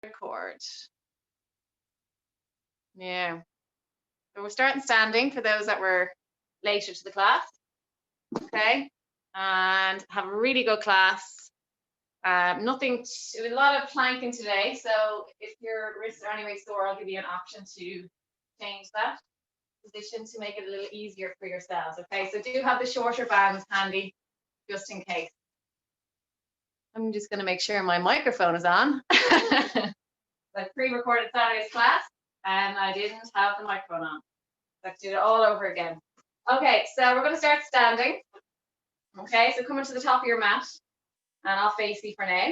Record. Yeah. So we're starting standing for those that were later to the class. Okay. And have a really good class. Nothing, a lot of planking today. So if your wrists are anyway sore, I'll give you an option to change that position to make it a little easier for yourselves. Okay. So do have the shorter bands handy just in case. I'm just going to make sure my microphone is on. I pre-recorded Saturday's class and I didn't have the microphone on. Let's do it all over again. Okay, so we're going to start standing. Okay, so come into the top of your mat and I'll face you for now.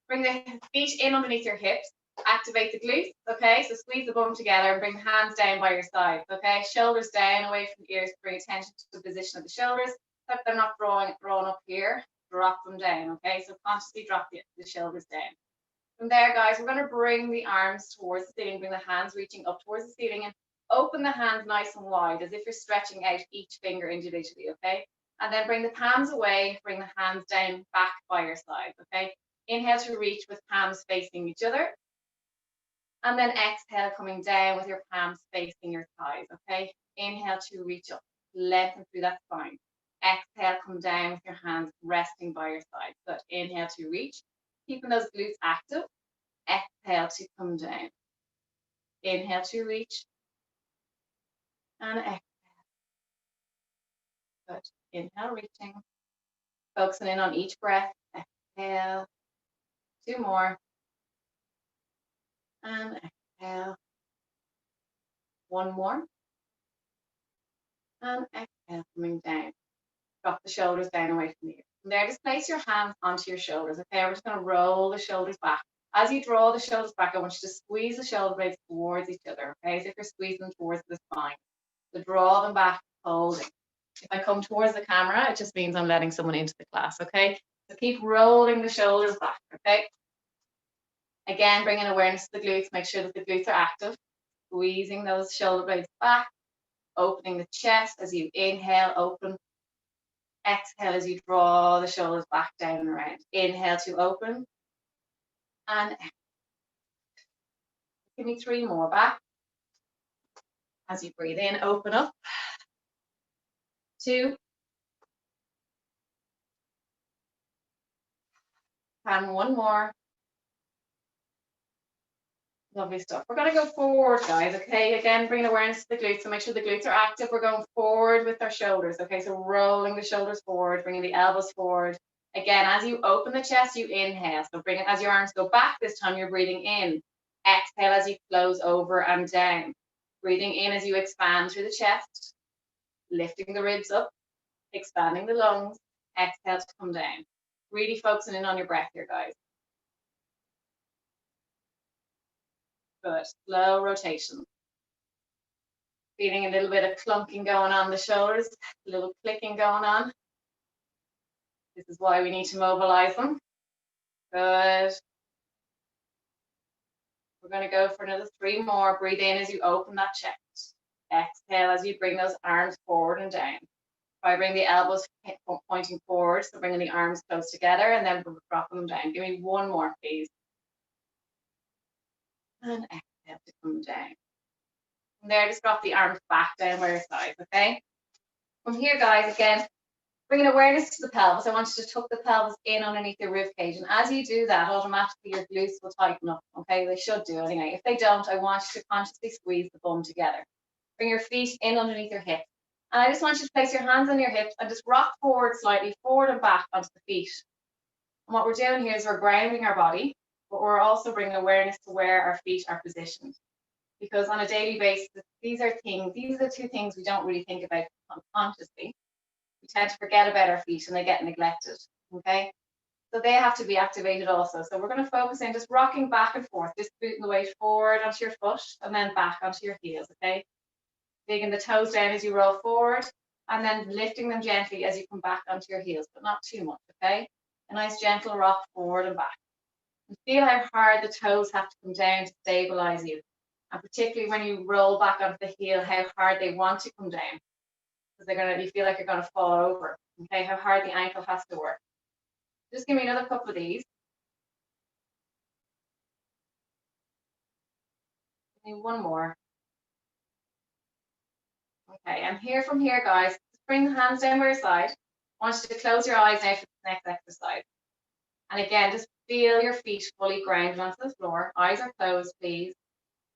Bring the feet in underneath your hips. Activate the glutes. Okay, so squeeze the bum together and bring the hands down by your sides. Okay, shoulders down away from the ears. Bring attention to the position of the shoulders. If they're not drawn up here, drop them down. Okay, so consciously drop the shoulders down. From there, guys, we're going to bring the arms towards the ceiling, bring the hands reaching up towards the ceiling, and open the hands nice and wide, as if you're stretching out each finger individually, okay? And then bring the palms away, bring the hands down back by your sides, okay? Inhale to reach with palms facing each other. And then exhale, coming down with your palms facing your thighs, okay? Inhale to reach up, lengthen through that spine. Exhale, come down with your hands resting by your side. Good. Inhale to reach. Keeping those glutes active. Exhale to come down. Inhale to reach. And exhale. Good. Inhale, reaching. Focusing in on each breath. Exhale. 2 more. And exhale. 1 more. And exhale, coming down. Drop the shoulders down away from you. From there, just place your hands onto your shoulders. Okay, we're just going to roll the shoulders back. As you draw the shoulders back, I want you to squeeze the shoulder blades towards each other. Okay, as if you're squeezing them towards the spine. So draw them back, holding. If I come towards the camera, it just means I'm letting someone into the class. Okay, so keep rolling the shoulders back. Okay. Again, bringing awareness to the glutes. Make sure that the glutes are active. Squeezing those shoulder blades back. Opening the chest as you inhale, open. Exhale as you draw the shoulders back down and around. Inhale to open. And exhale. Give me 3 more back. As you breathe in, open up. 2. And 1 more. Lovely stuff. We're going to go forward, guys, okay? Again, bring awareness to the glutes, so make sure the glutes are active. We're going forward with our shoulders, okay? So rolling the shoulders forward, bringing the elbows forward. Again, as you open the chest, you inhale. So bring it as your arms go back this time, you're breathing in. Exhale as you close over and down. Breathing in as you expand through the chest. Lifting the ribs up, expanding the lungs. Exhale to come down. Really focusing in on your breath here, guys. Good. Slow rotation. Feeling a little bit of clunking going on the shoulders, a little clicking going on. This is why we need to mobilize them. Good. We're going to go for another 3 more. Breathe in as you open that chest. Exhale as you bring those arms forward and down. Try bring the elbows pointing forward, so bringing the arms close together and then dropping them down. Give me 1 more, please. And exhale to come down. From there, just drop the arms back down by your sides, okay? From here, guys, again, bringing awareness to the pelvis. I want you to tuck the pelvis in underneath your rib cage. And as you do that, automatically your glutes will tighten up, okay? They should do anyway. If they don't, I want you to consciously squeeze the bum together. Bring your feet in underneath your hips. And I just want you to place your hands on your hips and just rock forward slightly, forward and back onto the feet. And what we're doing here is we're grounding our body, but we're also bringing awareness to where our feet are positioned. Because on a daily basis, these are the 2 things we don't really think about consciously. We tend to forget about our feet and they get neglected, okay? So they have to be activated also. So we're going to focus in just rocking back and forth, distributing the weight forward onto your foot and then back onto your heels, okay? Digging the toes down as you roll forward and then lifting them gently as you come back onto your heels, but not too much, okay? A nice gentle rock forward and back. And feel how hard the toes have to come down to stabilize you. And particularly when you roll back onto the heel, how hard they want to come down. Because you feel like you're going to fall over. Okay, how hard the ankle has to work. Just give me another couple of these. Maybe one more. Okay, and from here, guys, bring the hands down by your side. I want you to close your eyes now for the next exercise. And again, just feel your feet fully grounded onto the floor. Eyes are closed, please.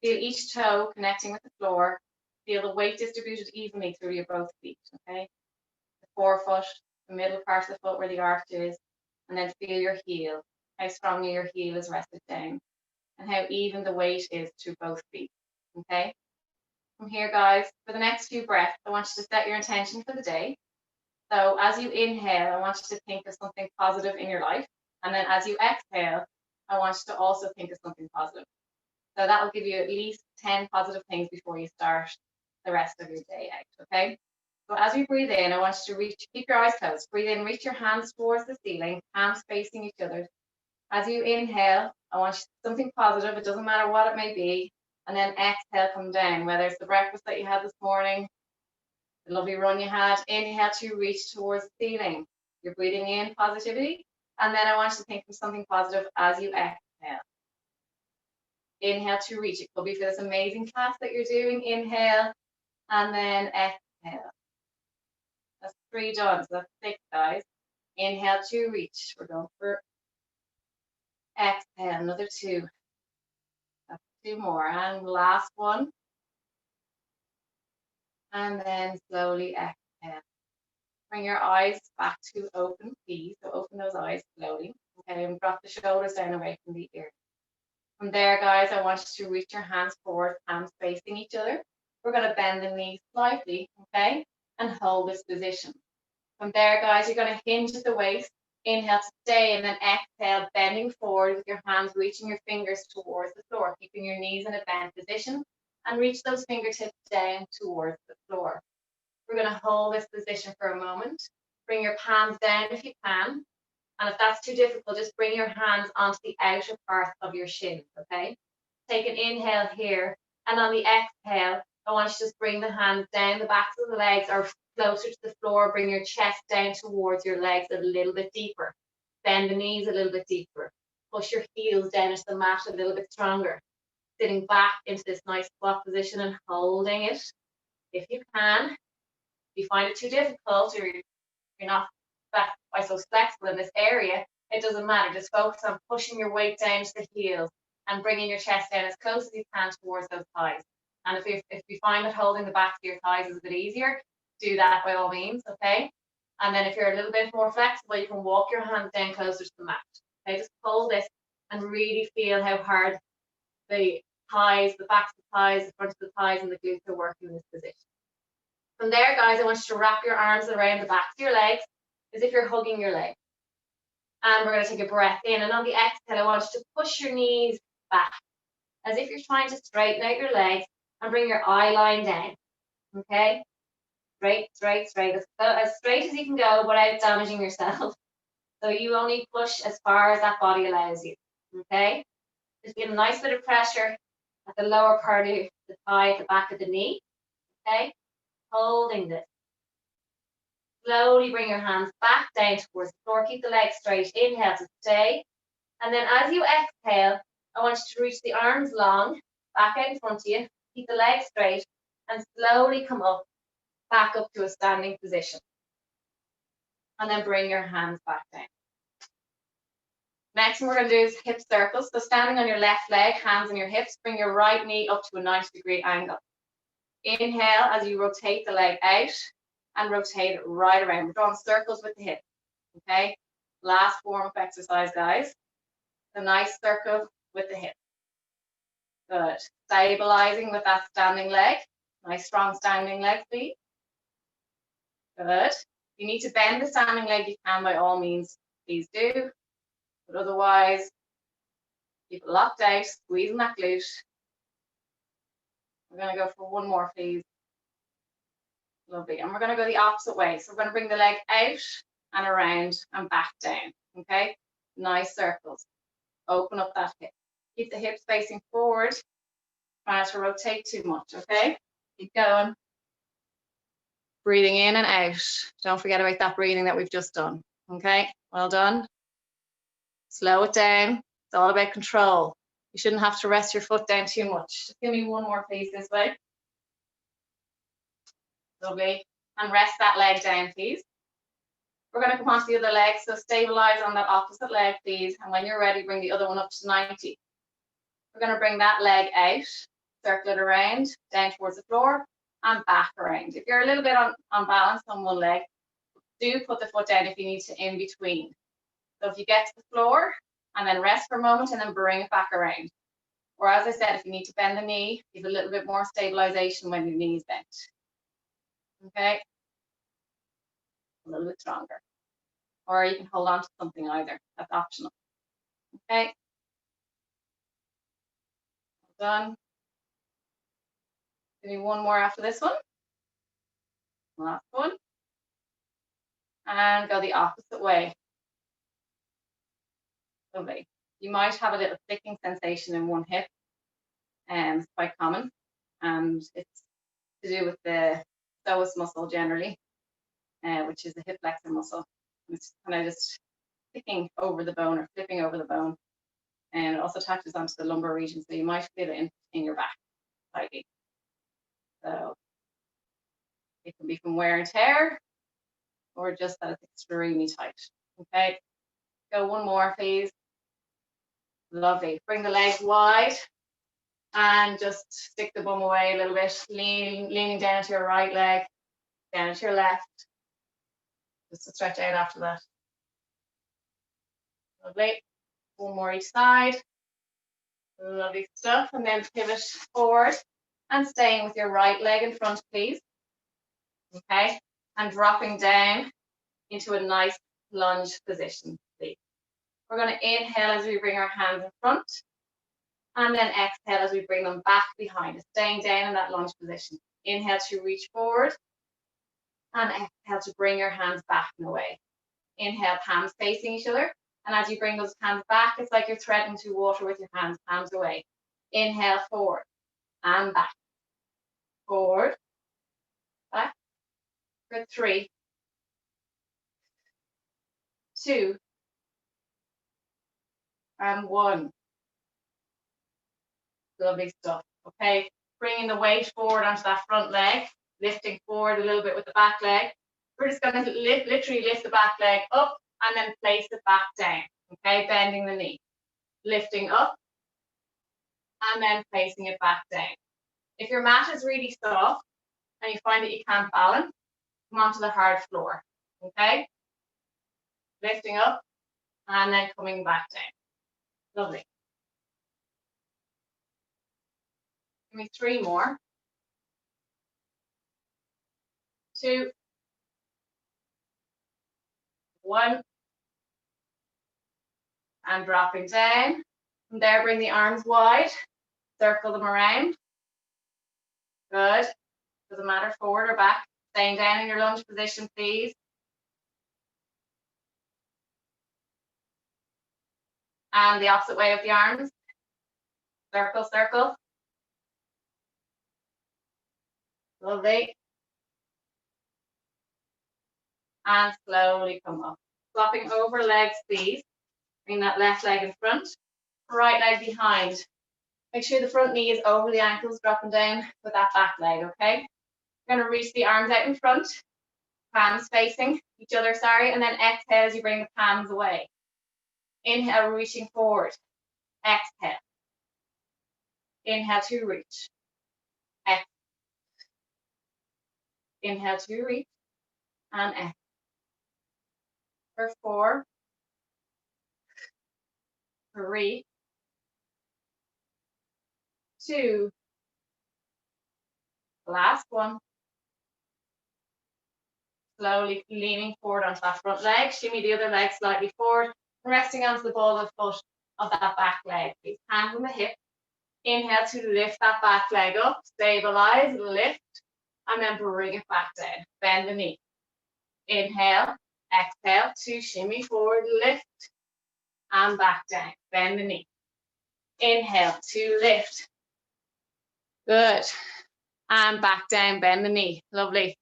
Feel each toe connecting with the floor. Feel the weight distributed evenly through your both feet, okay? The forefoot, the middle part of the foot where the arch is, and then feel your heel, how strongly your heel is rested down, and how even the weight is through both feet, okay? From here, guys, for the next few breaths, I want you to set your intention for the day. So as you inhale, I want you to think of something positive in your life. And then as you exhale, I want you to also think of something positive. So that will give you at least 10 positive things before you start the rest of your day out, okay? So as we breathe in, I want you to reach, keep your eyes closed. Breathe in, reach your hands towards the ceiling, hands facing each other. As you inhale, I want you to something positive, it doesn't matter what it may be. And then exhale, come down, whether it's the breakfast that you had this morning, the lovely run you had. Inhale to reach towards the ceiling. You're breathing in positivity. And then I want you to think of something positive as you exhale. Inhale to reach. It could be for this amazing class that you're doing. Inhale and then exhale. That's 3 done. So that's 6, guys. Inhale to reach. We're going for exhale. Another 2. That's 2 more. And last one. And then slowly exhale. Bring your eyes back to open, please. So open those eyes slowly. Okay, and drop the shoulders down away from the ear. From there, guys, I want you to reach your hands forward, hands facing each other. We're going to bend the knees slightly, okay, and hold this position. From there, guys, you're going to hinge at the waist. Inhale to stay, and then exhale, bending forward with your hands, reaching your fingers towards the floor, keeping your knees in a bent position, and reach those fingertips down towards the floor. We're going to hold this position for a moment. Bring your palms down if you can. And if that's too difficult, just bring your hands onto the outer part of your shins, okay? Take an inhale here. And on the exhale, I want you to just bring the hands down the backs of the legs or closer to the floor. Bring your chest down towards your legs a little bit deeper. Bend the knees a little bit deeper. Push your heels down into the mat a little bit stronger. Sitting back into this nice squat position and holding it if you can. If you find it too difficult or you're not quite so flexible in this area, it doesn't matter. Just focus on pushing your weight down to the heels and bringing your chest down as close as you can towards those thighs. And if you find that holding the back of your thighs is a bit easier, do that by all means, okay? And then if you're a little bit more flexible, you can walk your hands down closer to the mat. Okay, just hold this and really feel how hard the thighs, the backs of the thighs, the front of the thighs, and the glutes are working in this position. From there, guys, I want you to wrap your arms around the backs of your legs as if you're hugging your leg. And we're going to take a breath in. And on the exhale, I want you to push your knees back as if you're trying to straighten out your legs and bring your eye line down. Okay? Straight, straight, straight. As straight as you can go without damaging yourself. So you only push as far as that body allows you. Okay? Just get a nice bit of pressure at the lower part of the thigh, at the back of the knee. Okay? Holding this. Slowly bring your hands back down towards the floor. Keep the legs straight. Inhale to stay. And then as you exhale, I want you to reach the arms long, back out in front of you. Keep the legs straight and slowly come up, back up to a standing position. And then bring your hands back down. Next one we're going to do is hip circles. So standing on your left leg, hands on your hips, bring your right knee up to a 90-degree angle. Inhale as you rotate the leg out. And rotate it right around. We're drawing circles with the hip, okay? Last warm-up exercise, guys. A nice circle with the hip. Good. Stabilizing with that standing leg. Nice strong standing leg, please. Good. If you need to bend the standing leg, you can by all means, please do. But otherwise, keep it locked out, squeezing that glute. We're going to go for one more, please. Lovely. And we're going to go the opposite way. So we're going to bring the leg out and around and back down. Okay? Nice circles. Open up that hip. Keep the hips facing forward. Try not to rotate too much. Okay? Keep going. Breathing in and out. Don't forget about that breathing that we've just done. Okay? Well done. Slow it down. It's all about control. You shouldn't have to rest your foot down too much. Just give me one more, please, this way. Lovely. And rest that leg down, please. We're going to come on to the other leg, so stabilize on that opposite leg, please. And when you're ready, bring the other one up to 90. We're going to bring that leg out, circle it around, down towards the floor, and back around. If you're a little bit unbalanced on one leg, do put the foot down if you need to in between. So if you get to the floor, and then rest for a moment, and then bring it back around. Or as I said, if you need to bend the knee, give a little bit more stabilization when your knee is bent. Okay? A little bit stronger. Or you can hold on to something either. That's optional. Okay? Well done. Give me one more after this one. Last one. And go the opposite way. Lovely. You might have a little clicking sensation in one hip. It's quite common. And it's to do with the psoas muscle generally, which is the hip flexor muscle. It's kind of just clicking over the bone or flipping over the bone. And it also touches onto the lumbar region, so you might feel it in your back slightly. So it can be from wear and tear, or just that it's extremely tight. Okay, go one more, please. Lovely. Bring the legs wide and just stick the bum away a little bit, leaning down to your right leg, down to your left, just to stretch out after that. Lovely. One more each side. Lovely stuff. And then pivot forward and staying with your right leg in front, please. Okay, and dropping down into a nice lunge position, please. We're going to inhale as we bring our hands in front, and then exhale as we bring them back behind us, staying down in that lunge position. Inhale to reach forward, and exhale to bring your hands back and away. Inhale, palms facing each other, and as you bring those hands back, it's like you're threading through water with your hands, palms away. Inhale, forward, and back. Forward, back. For 3, 2, and 1. Lovely stuff. Okay, bringing the weight forward onto that front leg, lifting forward a little bit with the back leg. We're just going to literally lift the back leg up and then place it back down. Okay, bending the knee, lifting up, and then placing it back down. If your mat is really soft and you find that you can't balance, come onto the hard floor. Okay, lifting up and then coming back down. Lovely. Give me 3 more. 2, 1, and dropping down. From there, bring the arms wide, circle them around. Good. Doesn't matter forward or back. Staying down in your lunge position, please. And the opposite way of the arms. Circle, circle. Lovely. And slowly come up. Flopping over legs, please. Bring that left leg in front, right leg behind. Make sure the front knee is over the ankles, dropping down with that back leg, okay? You're going to reach the arms out in front, palms facing each other, and then exhale as you bring the palms away. Inhale, reaching forward. Exhale. Inhale to reach. Exhale. Inhale to reach. And exhale. For 4, 3, 2, last one. Slowly leaning forward onto that front leg, shimmy the other leg slightly forward, and resting onto the ball of the foot of that back leg. Please, hands on the hip. Inhale to lift that back leg up, stabilize, lift, and then bring it back down. Bend the knee. Inhale, exhale to shimmy forward, lift, and back down. Bend the knee. Inhale to lift. Good. And back down, bend the knee. Lovely.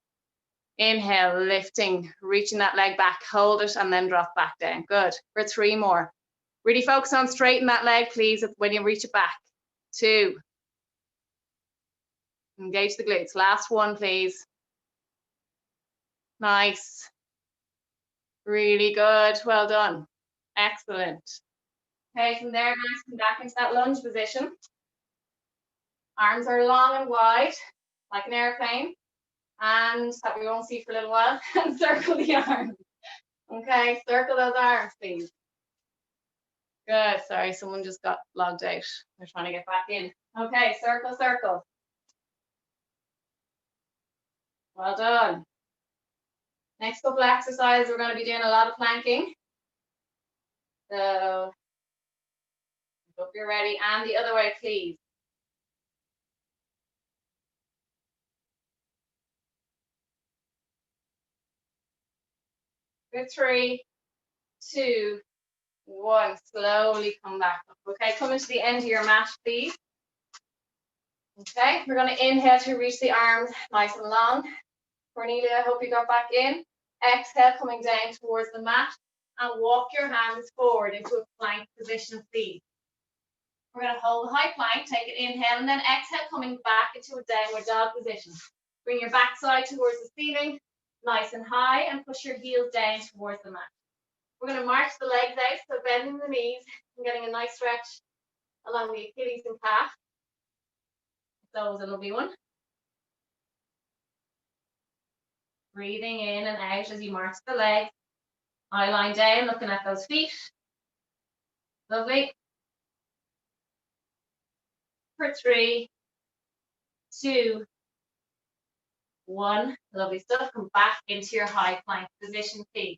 Inhale, lifting, reaching that leg back, hold it, and then drop back down. Good. For 3 more. Really focus on straighten that leg, please, when you reach it back. 2. Engage the glutes. Last one, please. Nice. Really good. Well done. Excellent. Okay, from there, guys, come back into that lunge position. Arms are long and wide, like an airplane, and that we won't see for a little while, and circle the arms. Okay, circle those arms, please. Good. Sorry, someone just got logged out. They're trying to get back in. Okay, circle, circle. Well done. Next couple of exercises, we're going to be doing a lot of planking. So, hope you're ready. And the other way, please. Good. 3, 2, 1. Slowly come back up. Okay, come into the end of your mat, please. Okay, we're going to inhale to reach the arms nice and long. Cornelia, I hope you got back in. Exhale, coming down towards the mat, and walk your hands forward into a plank position, please. We're going to hold the high plank, take an inhale, and then exhale, coming back into a downward dog position. Bring your backside towards the ceiling, nice and high, and push your heels down towards the mat. We're going to march the legs out, so bending the knees and getting a nice stretch along the Achilles and calf. That was a lovely one. Breathing in and out as you march the legs. Eye line down, looking at those feet. Lovely. For 3, 2, 1. Lovely stuff. Come back into your high plank position, please.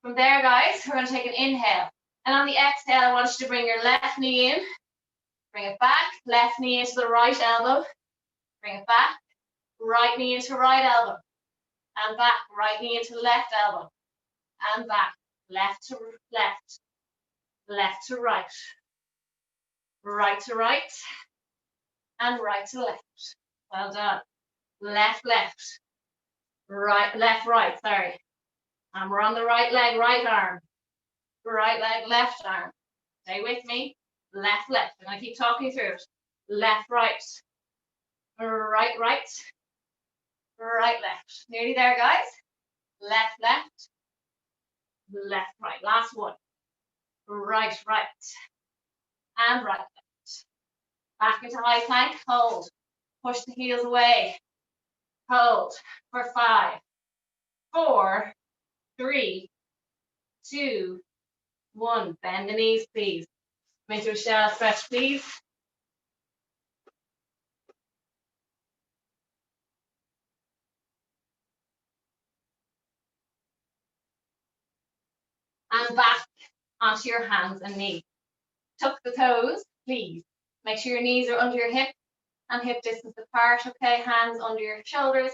From there, guys, we're going to take an inhale. And on the exhale, I want you to bring your left knee in. Bring it back. Left knee into the right elbow. Bring it back. Right knee into right elbow. And back. Right knee into left elbow. And back. Left to left. Left to right. Right to right. And right to left. Well done. Left, left. Right, left, right, sorry. And we're on the right leg, right arm. Right leg, left arm. Stay with me. Left, left. I'm going to keep talking through it. Left, right. Right, right. Right, left. Nearly there, guys. Left, left. Left, right. Last one. Right, right. And right, left. Back into high plank. Hold. Push the heels away. Hold for 5, 4, 3, 2, 1. Bend the knees, please. Make your shell stretch, please. And back onto your hands and knees. Tuck the toes, please. Make sure your knees are under your hips and hip distance apart, okay? Hands under your shoulders,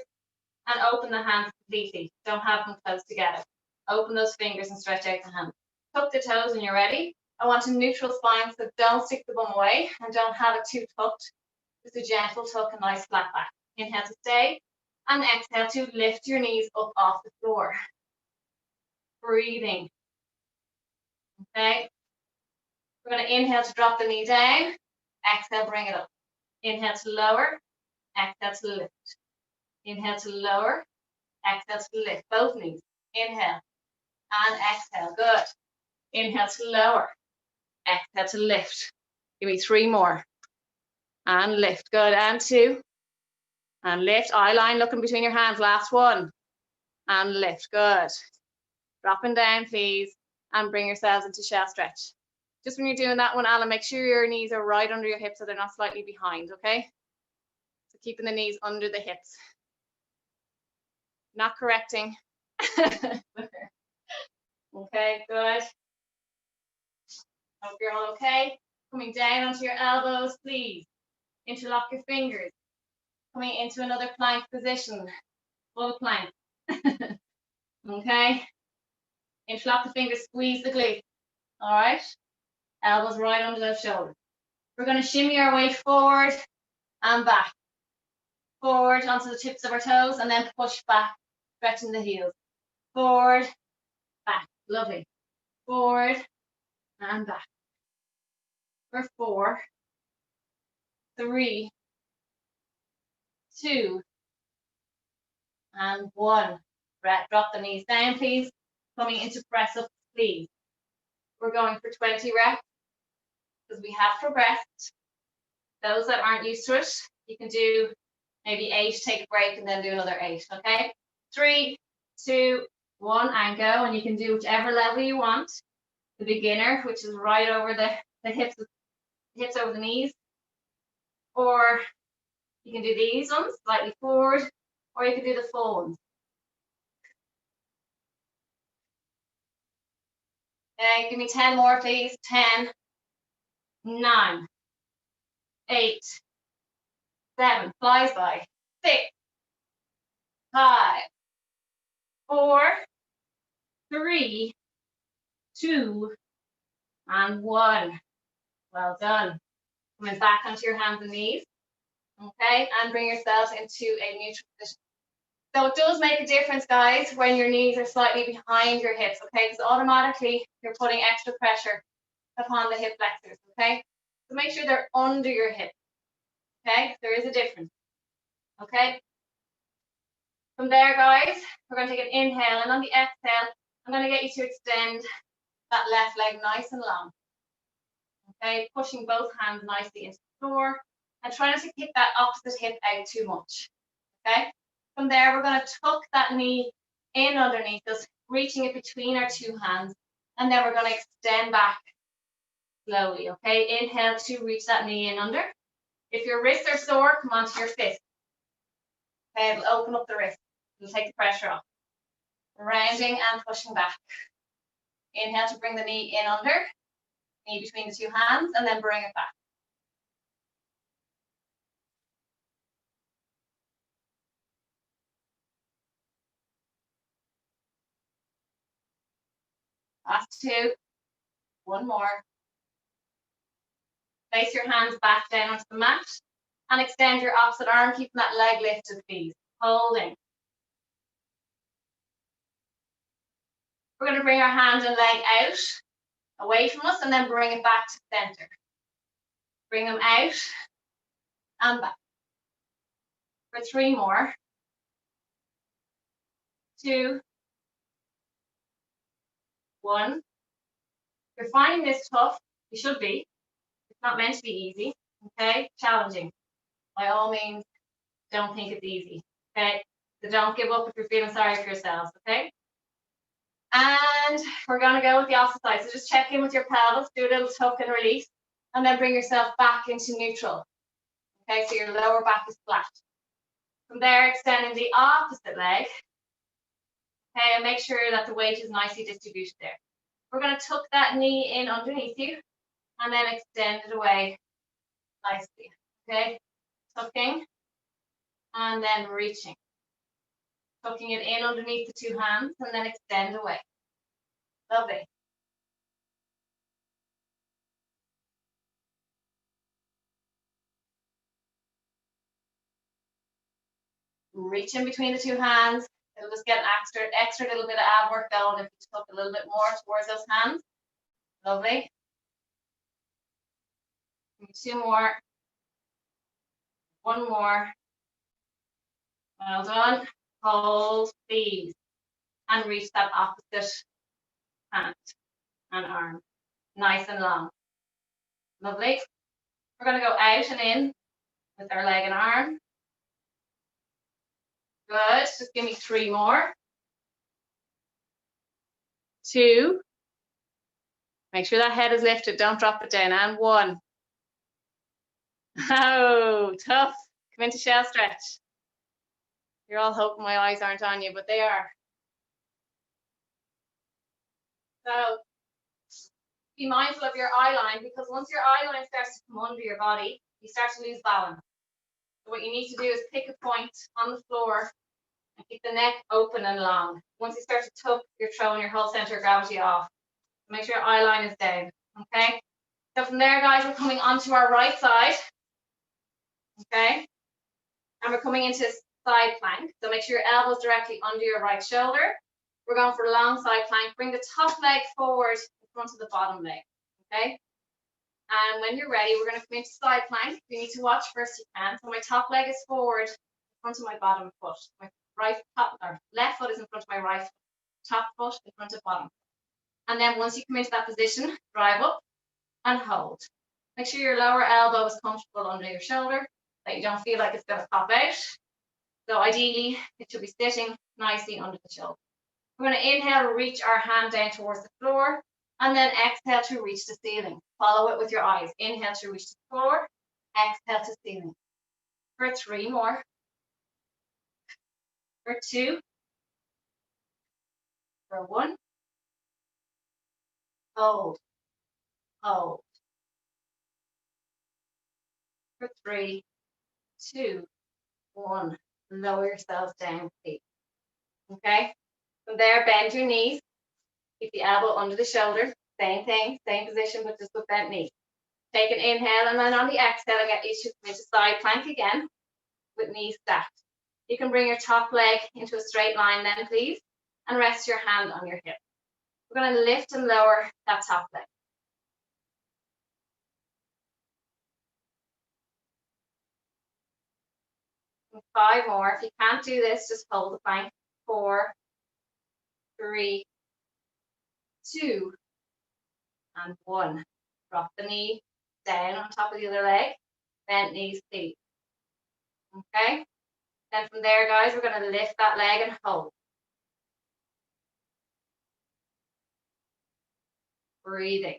and open the hands completely. Don't have them close together. Open those fingers and stretch out the hands. Tuck the toes when you're ready. I want a neutral spine, so don't stick the bum away and don't have it too tucked. Just a gentle tuck, a nice flat back. Inhale to stay, and exhale to lift your knees up off the floor. Breathing. Okay. We're going to inhale to drop the knee down. Exhale, bring it up. Inhale to lower. Exhale to lift. Inhale to lower. Exhale to lift. Both knees. Inhale and exhale. Good. Inhale to lower. Exhale to lift. Give me 3 more. And lift. Good. And 2. And lift. Eye line looking between your hands. Last one. And lift. Good. Dropping down, please. And bring yourselves into shell stretch. Just when you're doing that one, Alan, make sure your knees are right under your hips so they're not slightly behind, okay? So keeping the knees under the hips. Not correcting. Okay, good. Hope you're all okay. Coming down onto your elbows, please. Interlock your fingers. Coming into another plank position. Full plank. Okay. Interlock the fingers, squeeze the glutes. All right. Elbows right under those shoulders. We're going to shimmy our way forward and back. Forward onto the tips of our toes and then push back, stretching the heels. Forward, back. Lovely. Forward, and back. For 4, 3, 2, and 1. Drop the knees down, please. Coming into press up, please. We're going for 20 reps because we have progressed. Those that aren't used to it, you can do maybe 8, take a break, and then do another 8, okay? 3, 2, 1, and go. And you can do whichever level you want. The beginner, which is right over the hips over the knees. Or you can do these ones, slightly forward, or you can do the full ones. Okay, give me 10 more, please. 10, 9, 8, 7, flies by. 6, 5, 4, 3, 2, and 1. Well done. Coming back onto your hands and knees. Okay, and bring yourself into a neutral position. So it does make a difference, guys, when your knees are slightly behind your hips, okay? Because automatically you're putting extra pressure upon the hip flexors, okay? So make sure they're under your hip, okay? There is a difference, okay? From there, guys, we're going to take an inhale, and on the exhale, I'm going to get you to extend that left leg nice and long, okay? Pushing both hands nicely into the floor, and try not to kick that opposite hip out too much, okay? From there, we're going to tuck that knee in underneath us, reaching it between our 2 hands, and then we're going to extend back slowly, okay? Inhale to reach that knee in under. If your wrists are sore, come onto your fist. Okay, it'll open up the wrist. It'll take the pressure off. Rounding and pushing back. Inhale to bring the knee in under, knee between the 2 hands, and then bring it back. Last 2. 1 more. Place your hands back down onto the mat and extend your opposite arm, keeping that leg lifted, please. Holding. We're going to bring our hand and leg out, away from us, and then bring it back to center. Bring them out and back. For 3 more. 2, 1. If you're finding this tough, you should be. It's not meant to be easy, okay? Challenging. By all means, don't think it's easy, okay? So don't give up if you're feeling sorry for yourselves, okay? And we're going to go with the opposite side. So just check in with your pelvis, do a little tuck and release, and then bring yourself back into neutral. Okay, so your lower back is flat. From there, extending the opposite leg. Okay, and make sure that the weight is nicely distributed there. We're going to tuck that knee in underneath you, and then extend it away nicely. Okay, tucking, and then reaching. Tucking it in underneath the 2 hands, and then extend away. Lovely. Reach in between the 2 hands. It'll just get an extra little bit of ab work going if you tuck a little bit more towards those hands. Lovely. 2 more. 1 more. Well done. Hold, please. And reach that opposite hand and arm. Nice and long. Lovely. We're going to go out and in with our leg and arm. Good. Just give me 3 more. 2. Make sure that head is lifted. Don't drop it down. And 1. Oh, tough. Come into shell stretch. You're all hoping my eyes aren't on you, but they are. So be mindful of your eye line, because once your eye line starts to come under your body, you start to lose balance. So what you need to do is pick a point on the floor and keep the neck open and long. Once you start to tuck, you're throwing your whole center of gravity off. Make sure your eye line is down, okay? So from there, guys, we're coming onto our right side, okay? And we're coming into side plank. So make sure your elbows directly under your right shoulder. We're going for a long side plank. Bring the top leg forward in front of the bottom leg. Okay. And when you're ready, we're going to come into side plank. You need to watch first you can. So my top leg is forward in front of my bottom foot. My right top or left foot is in front of my right foot. Top foot in front of bottom. And then once you come into that position, drive up and hold. Make sure your lower elbow is comfortable under your shoulder, that you don't feel like it's going to pop out. So ideally, it should be sitting nicely under the shoulder. We're going to inhale, reach our hand down towards the floor, and then exhale to reach the ceiling. Follow it with your eyes. Inhale to reach the floor, exhale to ceiling. For 3 more. For 2. For 1. Hold. Hold. For 3, 2, 1. Lower yourselves down, please. Okay? From there, bend your knees. Keep the elbow under the shoulder. Same thing, same position, but just with bent knee. Take an inhale, and then on the exhale, I get you to come into side plank again with knees stacked. You can bring your top leg into a straight line then, please, and rest your hand on your hip. We're going to lift and lower that top leg. And 5 more. If you can't do this, just hold the plank. 4, 3, 2, and 1. Drop the knee down on top of the other leg. Bent knees, please. Okay? Then from there, guys, we're going to lift that leg and hold. Breathing.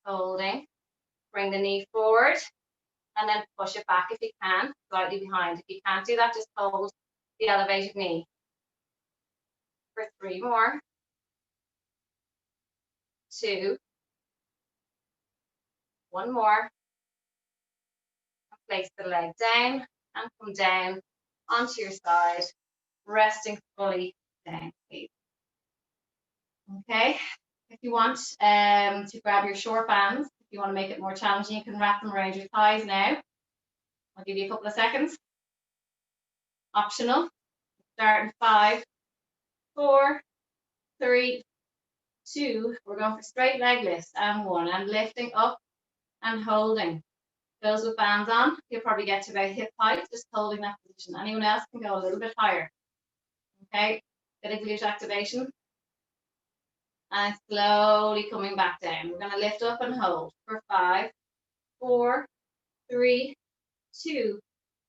Holding. Bring the knee forward and then push it back if you can, slightly behind. If you can't do that, just hold the elevated knee. For 3 more. 2. 1 more. Place the leg down and come down onto your side, resting fully down, please. Okay, if you want to grab your short bands, if you want to make it more challenging, you can wrap them around your thighs now. I'll give you a couple of seconds. Optional. Start in 5, 4, 3, 2. We're going for straight leg lifts and 1, and lifting up and holding. Those with bands on, you'll probably get to about hip height, just holding that position. Anyone else can go a little bit higher. Okay, bit of glute activation. And slowly coming back down. We're going to lift up and hold for 5, 4, 3, 2,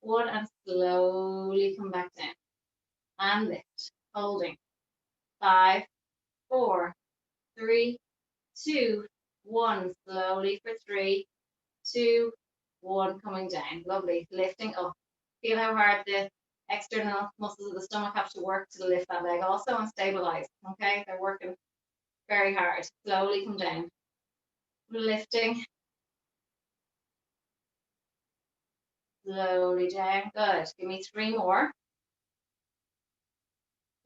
1, and slowly come back down. And lift, holding. 5, 4, 3, 2, 1. Slowly for 3, 2, 1. Coming down. Lovely. Lifting up. Feel how hard the external muscles of the stomach have to work to lift that leg also and stabilize. Okay, they're working very hard. Slowly come down. Lifting. Slowly down. Good. Give me 3 more.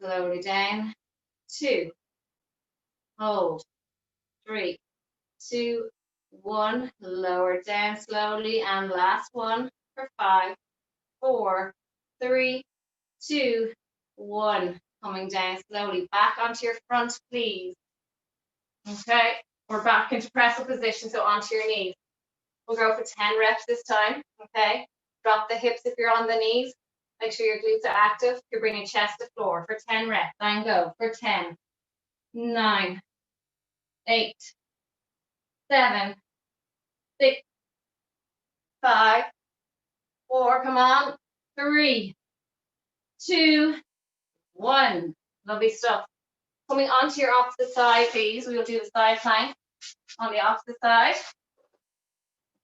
Slowly down. 2. Hold. 3, 2, 1. Lower down slowly. And last one for 5, 4, 3, 2, 1. Coming down slowly. Back onto your front, please. Okay. We're back into press up position, so onto your knees. We'll go for 10 reps this time. Okay. Drop the hips if you're on the knees. Make sure your glutes are active. You're bringing chest to floor for 10 reps. And go for 10, 9, 8, 7, 6, 5, 4. Come on. 3, 2, 1. Lovely stuff. Coming onto your opposite side, please. We will do the side plank on the opposite side.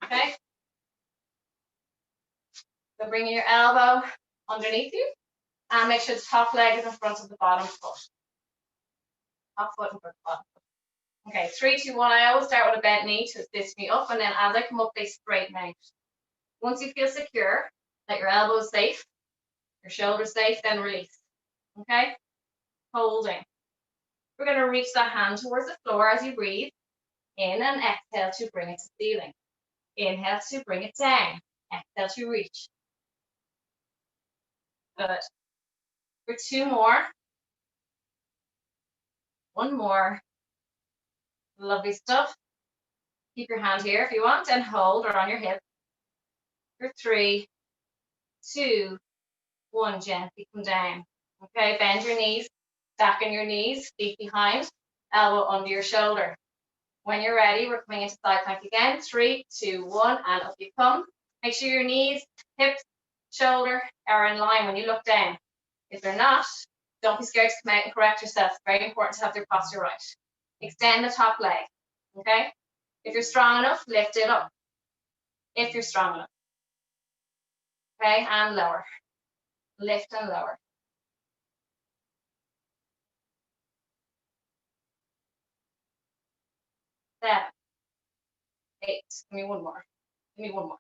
Okay. So bringing your elbow underneath you and make sure the top leg is in front of the bottom foot. Top foot in front of the bottom foot. Okay, 3, 2, 1. I always start with a bent knee to assist me up, and then as I come up, they straighten out. Once you feel secure, that your elbow is safe, your shoulder's safe, then release. Okay? Holding. We're going to reach that hand towards the floor as you breathe. In and exhale to bring it to ceiling. Inhale to bring it down. Exhale to reach. Good. For 2 more. 1 more. Lovely stuff. Keep your hand here if you want and hold or on your hip. For 3, 2, 1, gently come down. Okay, bend your knees, stacking your knees, feet behind, elbow under your shoulder. When you're ready, we're coming into side plank again. 3, 2, 1, and up you come. Make sure your knees, hips, shoulder are in line when you look down. If they're not, don't be scared to come out and correct yourself. It's very important to have your posture right. Extend the top leg, okay? If you're strong enough, lift it up. If you're strong enough. Okay, and lower. Lift and lower. 7, 8, give me one more. Give me one more.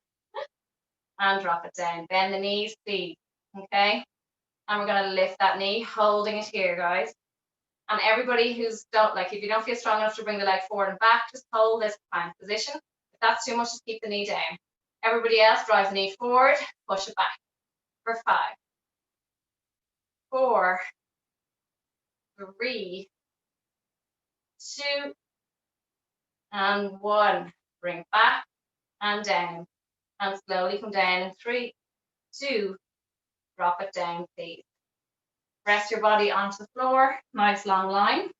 And drop it down. Bend the knees, please. Okay? And we're going to lift that knee, holding it here, guys. And everybody who's if you don't feel strong enough to bring the leg forward and back, just hold this plank position. If that's too much, just keep the knee down. Everybody else, drive the knee forward, push it back. For 5, 4, 3, 2, and 1. Bring it back and down. And slowly come down in 3, 2, drop it down, please. Press your body onto the floor, nice long line.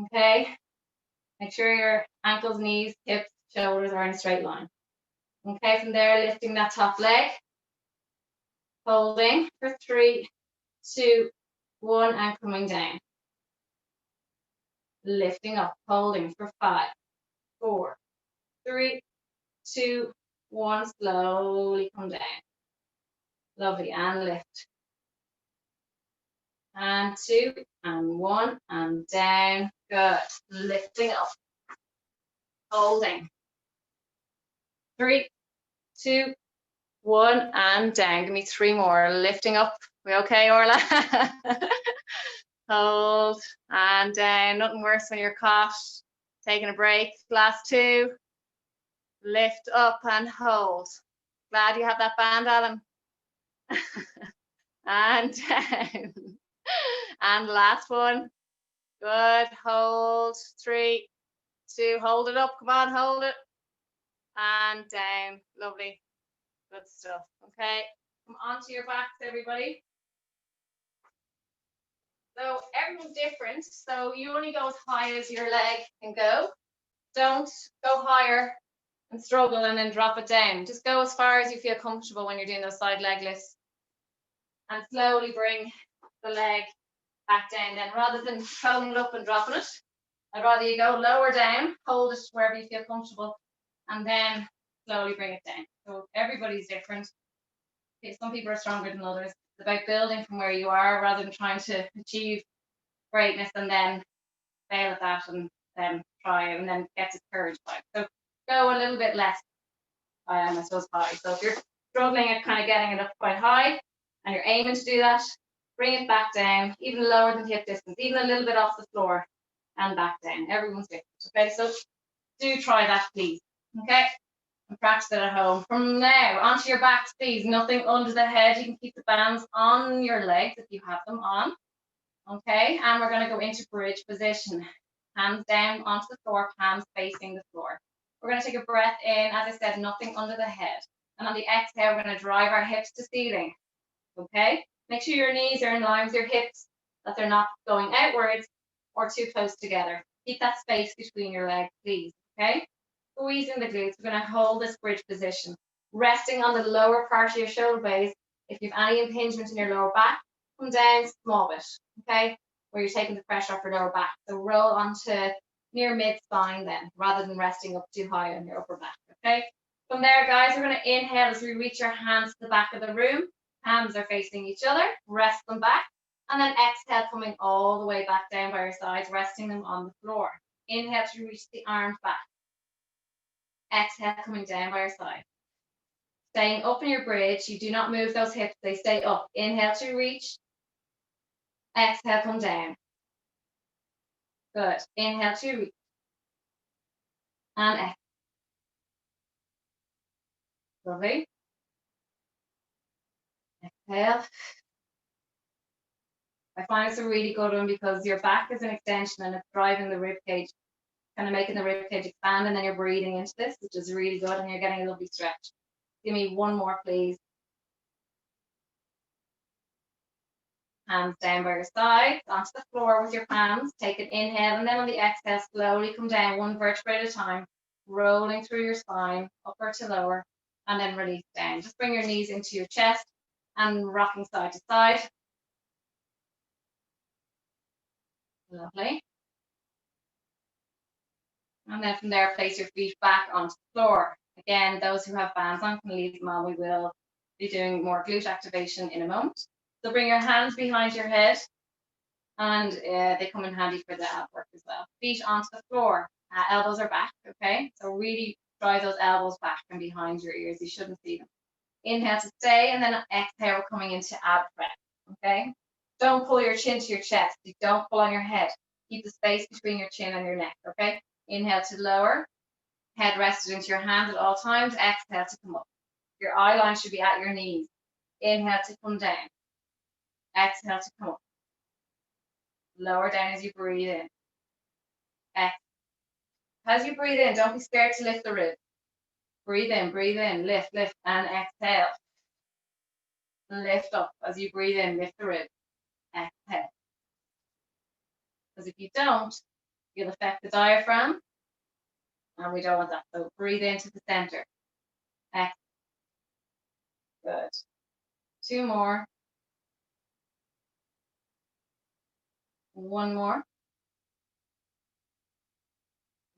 Okay, make sure your ankles, knees, hips, shoulders are in a straight line. Okay, from there, lifting that top leg, holding for 3, 2, 1, and coming down. Lifting up, holding for 5, 4, 3, 2, 1, slowly come down. Lovely, and lift. And 2, and 1, and down. Good. Lifting up. Holding. 3, 2, 1, and down. Give me 3 more. Lifting up. We okay, Orla? Hold and down. Nothing worse when you're caught. Taking a break. Last 2. Lift up and hold. Glad you have that band, Alan. And down. And last one. Good. Hold. 3, 2. Hold it up. Come on, hold it. And down. Lovely. Good stuff. Okay. Come onto your backs, everybody. So everyone's different. So you only go as high as your leg can go. Don't go higher and struggle and then drop it down. Just go as far as you feel comfortable when you're doing those side leg lifts. And slowly bring the leg back down then, rather than throwing it up and dropping it. I'd rather you go lower down, hold it wherever you feel comfortable, and then slowly bring it down. So everybody's different. Some people are stronger than others. It's about building from where you are rather than trying to achieve greatness and then fail at that and then try and then get discouraged by it. So go a little bit less, I suppose, high. So if you're struggling at kind of getting it up quite high and you're aiming to do that, bring it back down, even lower than hip distance, even a little bit off the floor and back down. Everyone's different. Okay, so do try that, please. Okay, and practice it at home. From now, onto your backs, please. Nothing under the head. You can keep the bands on your legs if you have them on. Okay, and we're going to go into bridge position. Hands down onto the floor, palms facing the floor. We're going to take a breath in, as I said, nothing under the head. And on the exhale, we're going to drive our hips to ceiling. Okay, make sure your knees are in line with your hips, that they're not going outwards or too close together. Keep that space between your legs, please. Okay, squeezing the glutes. We're going to hold this bridge position, resting on the lower part of your shoulder blades. If you have any impingement in your lower back, come down small bit, okay, where you're taking the pressure off your lower back. So roll onto near mid-spine then, rather than resting up too high on your upper back, okay? From there, guys, we're going to inhale as we reach our hands to the back of the room. Hands are facing each other, rest them back, and then exhale, coming all the way back down by your sides, resting them on the floor. Inhale to reach the arms back. Exhale, coming down by your side. Staying up in your bridge, you do not move those hips, they stay up. Inhale to reach. Exhale, come down. Good. Inhale to reach. And exhale. Lovely. Exhale. I find it's a really good one because your back is an extension and it's driving the rib cage. kind of making the rib cage expand, and then you're breathing into this, which is really good, and you're getting a lovely stretch. Give me one more, please. Hands down by your sides, onto the floor with your palms. Take an inhale, and then on the exhale, slowly come down one vertebra at a time, rolling through your spine, upper to lower, and then release down. Just bring your knees into your chest and rocking side to side. Lovely. And then from there, place your feet back onto the floor. Again, those who have bands on can leave them on. We will be doing more glute activation in a moment. So bring your hands behind your head, and they come in handy for the ab work as well. Feet onto the floor, elbows are back, okay? So really drive those elbows back and behind your ears. You shouldn't see them. Inhale to stay, and then exhale, we're coming into ab press, okay? Don't pull your chin to your chest. You don't pull on your head. Keep the space between your chin and your neck, okay? Inhale to lower, head rested into your hands at all times. Exhale to come up. Your eye line should be at your knees. Inhale to come down. Exhale to come up. Lower down as you breathe in. Exhale. As you breathe in, don't be scared to lift the ribs. Breathe in, lift, and exhale. Lift up as you breathe in, lift the ribs. Exhale. Because if you don't, you'll affect the diaphragm, and we don't want that. So breathe into the center. Exhale. Good. Two more. One more.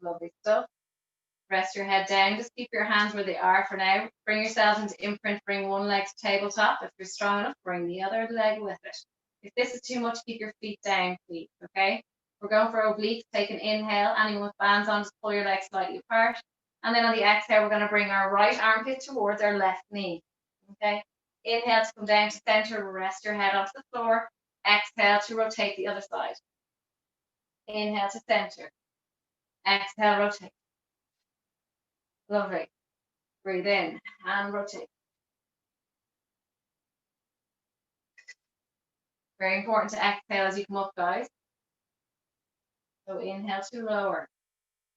Lovely stuff. Rest your head down. Just keep your hands where they are for now. Bring yourself into imprint. Bring one leg to tabletop. If you're strong enough, bring the other leg with it. If this is too much, keep your feet down, please, okay? We're going for obliques. Take an inhale. Anyone with bands on, just pull your legs slightly apart. And then on the exhale, we're going to bring our right armpit towards our left knee, okay? Inhale to come down to center. Rest your head onto the floor. Exhale to rotate the other side. Inhale to center. Exhale, rotate. Lovely. Breathe in and rotate. Very important to exhale as you come up, guys. So inhale to lower.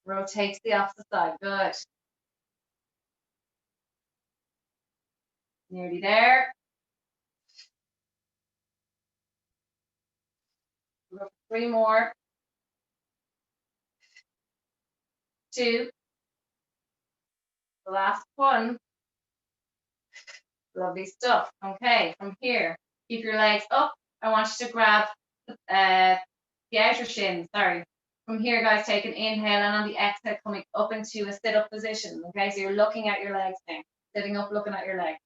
Rotate to the opposite side. Good. Nearly there. Three more. Two. The last one. Lovely stuff. Okay, from here, keep your legs up. I want you to grab the outer shin. Sorry. From here, guys, take an inhale, and on the exhale, coming up into a sit-up position. Okay, so you're looking at your legs now. Sitting up, looking at your legs.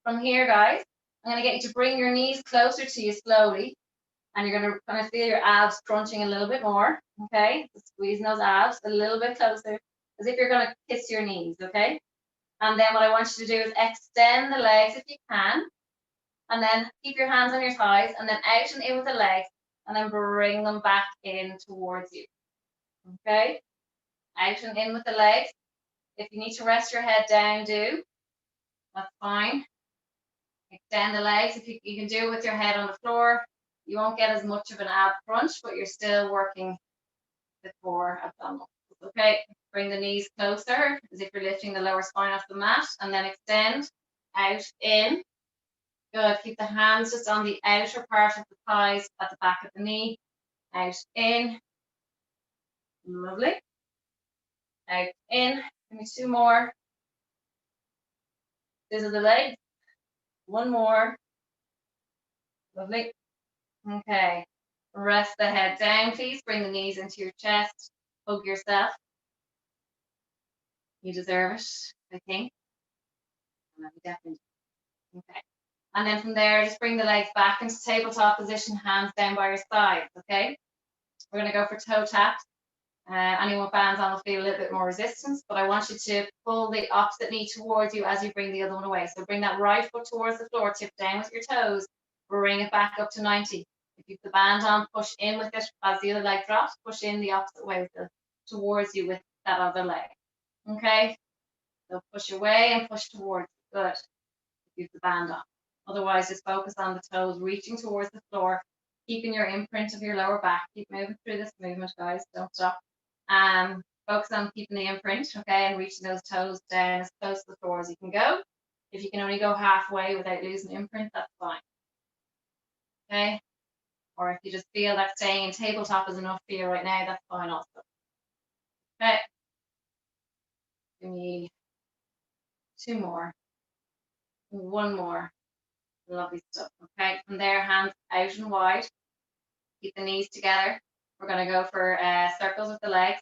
From here, guys, I'm going to get you to bring your knees closer to you slowly, and you're going to kind of feel your abs crunching a little bit more, okay? So squeezing those abs a little bit closer, as if you're going to kiss your knees, okay? And then what I want you to do is extend the legs if you can, and then keep your hands on your thighs, and then out and in with the legs, and then bring them back in towards you, okay? Out and in with the legs. If you need to rest your head down, do. That's fine. Extend the legs. If you can do it with your head on the floor, you won't get as much of an ab crunch, but you're still working the core abdominal. Okay, bring the knees closer as if you're lifting the lower spine off the mat, and then extend out, in. Good. Keep the hands just on the outer part of the thighs at the back of the knee. Out, in. Lovely. Out, in. Give me two more. These are the legs. One more. Lovely. Okay. Rest the head down, please. Bring the knees into your chest. Hug yourself. You deserve it, I think. Definitely. Okay. And then from there, just bring the legs back into tabletop position, hands down by your sides, okay? We're going to go for toe taps. Anyone with bands on will feel a little bit more resistance, but I want you to pull the opposite knee towards you as you bring the other one away. So bring that right foot towards the floor, tip down with your toes, bring it back up to 90. If you have the band on, push in with it as the other leg drops, push in the opposite way towards you with that other leg. Okay? So push away and push towards you. Good. If you have the band on. Otherwise, just focus on the toes, reaching towards the floor, keeping your imprint of your lower back. Keep moving through this movement, guys. Don't stop. Focus on keeping the imprint, okay, and reaching those toes down as close to the floor as you can go. If you can only go halfway without losing imprint, that's fine. Okay, or if you just feel that staying in tabletop is enough for you right now, that's fine also. Okay, give me 2 more, 1 more. Lovely stuff. Okay, from there, hands out and wide. Keep the knees together. We're going to go for circles with the legs.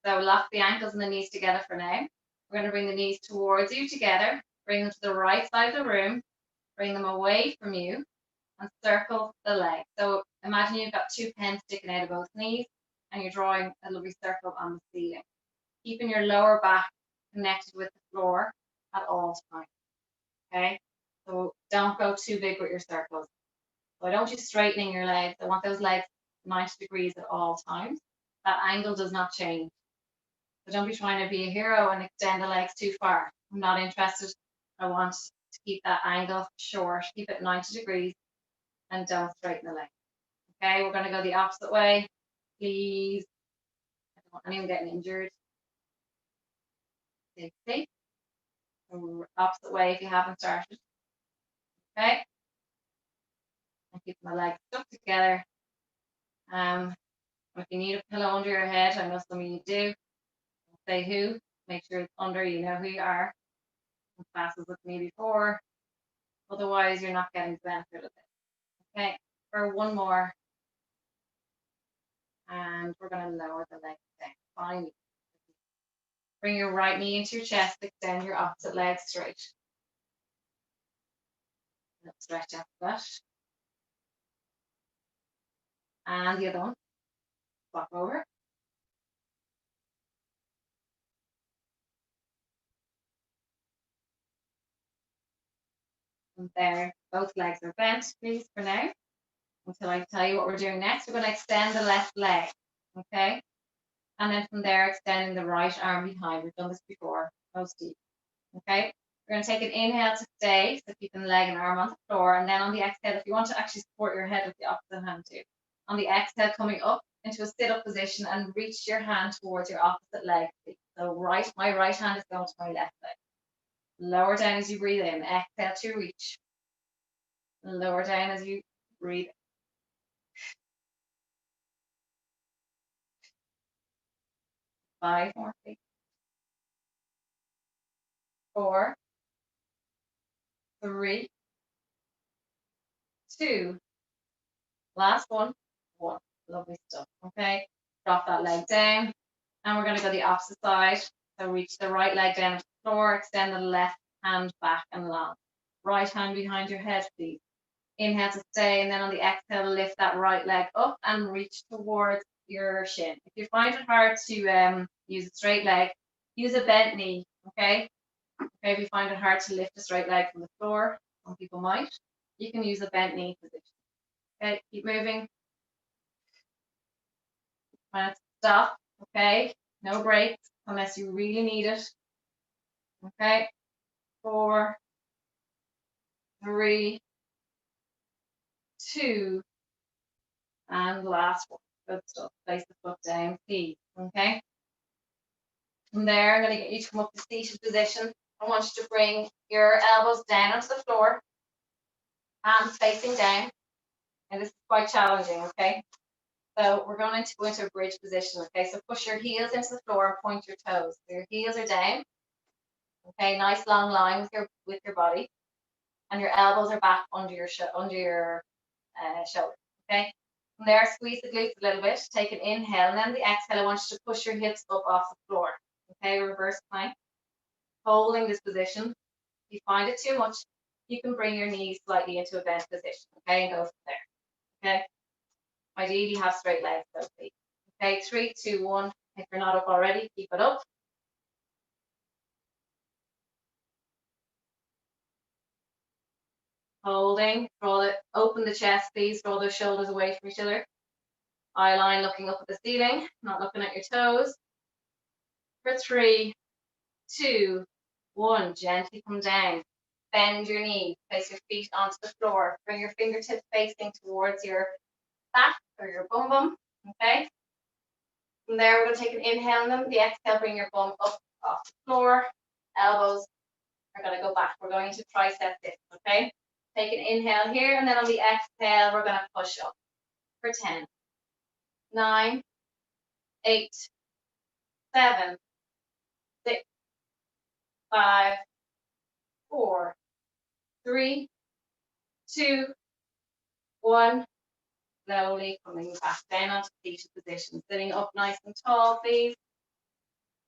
So lock the ankles and the knees together for now. We're going to bring the knees towards you together. Bring them to the right side of the room. Bring them away from you and circle the legs. So imagine you've got 2 pens sticking out of both knees and you're drawing a lovely circle on the ceiling. Keeping your lower back connected with the floor at all times. Okay, so don't go too big with your circles. So I don't want you straightening your legs. I want those legs 90 degrees at all times. That angle does not change. So don't be trying to be a hero and extend the legs too far. I'm not interested. I want to keep that angle short, keep it 90 degrees, and don't straighten the legs. Okay, we're going to go the opposite way. Please. I don't want anyone getting injured. Safety. Opposite way if you haven't started. Okay. And keep my legs stuck together. If you need a pillow under your head, I know some of you do. Say who. Make sure it's under. You know who you are. Classes with me before. Otherwise, you're not getting the benefit of it. Okay. For 1 more. And we're going to lower the legs down. Finally. Bring your right knee into your chest. Extend your opposite leg straight. Let's stretch after that. And the other one. Swap over. And there, both legs are bent, please, for now. Until I tell you what we're doing next. We're going to extend the left leg. Okay. And then from there, extending the right arm behind. We've done this before. Most deep. Okay. We're going to take an inhale to stay, so keeping the leg and arm on the floor. And then on the exhale, if you want to actually support your head with the opposite hand too. On the exhale, coming up into a sit-up position and reach your hand towards your opposite leg. So my right hand is going to my left leg. Lower down as you breathe in. Exhale to reach. Lower down as you breathe. 5 more, please. 4, 3, 2. Last one. 1. Lovely stuff. Okay. Drop that leg down. And we're going to go the opposite side. So reach the right leg down to the floor. Extend the left hand back and long. Right hand behind your head, please. Inhale to stay. And then on the exhale, lift that right leg up and reach towards your shin. If you find it hard to use a straight leg, use a bent knee. Okay. Okay, if you find it hard to lift a straight leg from the floor, some people might, you can use a bent knee position. Okay, keep moving. Stop. Okay, no breaks unless you really need it. Okay, 4, 3, 2, and last one. Good stuff. Place the foot down, please. Okay. From there, I'm going to get you to come up to seated position. I want you to bring your elbows down onto the floor, hands facing down. And this is quite challenging, okay? So we're going to go into a bridge position, okay? So push your heels into the floor and point your toes. So your heels are down, okay? Nice long line with your body, and your elbows are back under your shoulder, okay? From there, squeeze the glutes a little bit. Take an inhale, and then the exhale, I want you to push your hips up off the floor, okay? Reverse plank, holding this position. If you find it too much, you can bring your knees slightly into a bent position, okay? And go from there, okay? Ideally, have straight legs, though, please. Okay, 3, 2, 1. If you're not up already, keep it up. Holding. Open the chest, please. Draw those shoulders away from each other. Eye line looking up at the ceiling, not looking at your toes. For 3, 2, 1. Gently come down. Bend your knees. Place your feet onto the floor. Bring your fingertips facing towards your back or your bum bum. Okay. From there, we're going to take an inhale in them. The exhale, bring your bum up off the floor. Elbows are going to go back. We're going to tricep this, okay? Take an inhale here, and then on the exhale, we're going to push up for 10, 9, 8, 7, 6, 5, 4, 3, 2, 1. Slowly coming back down onto seated position. Sitting up nice and tall, please.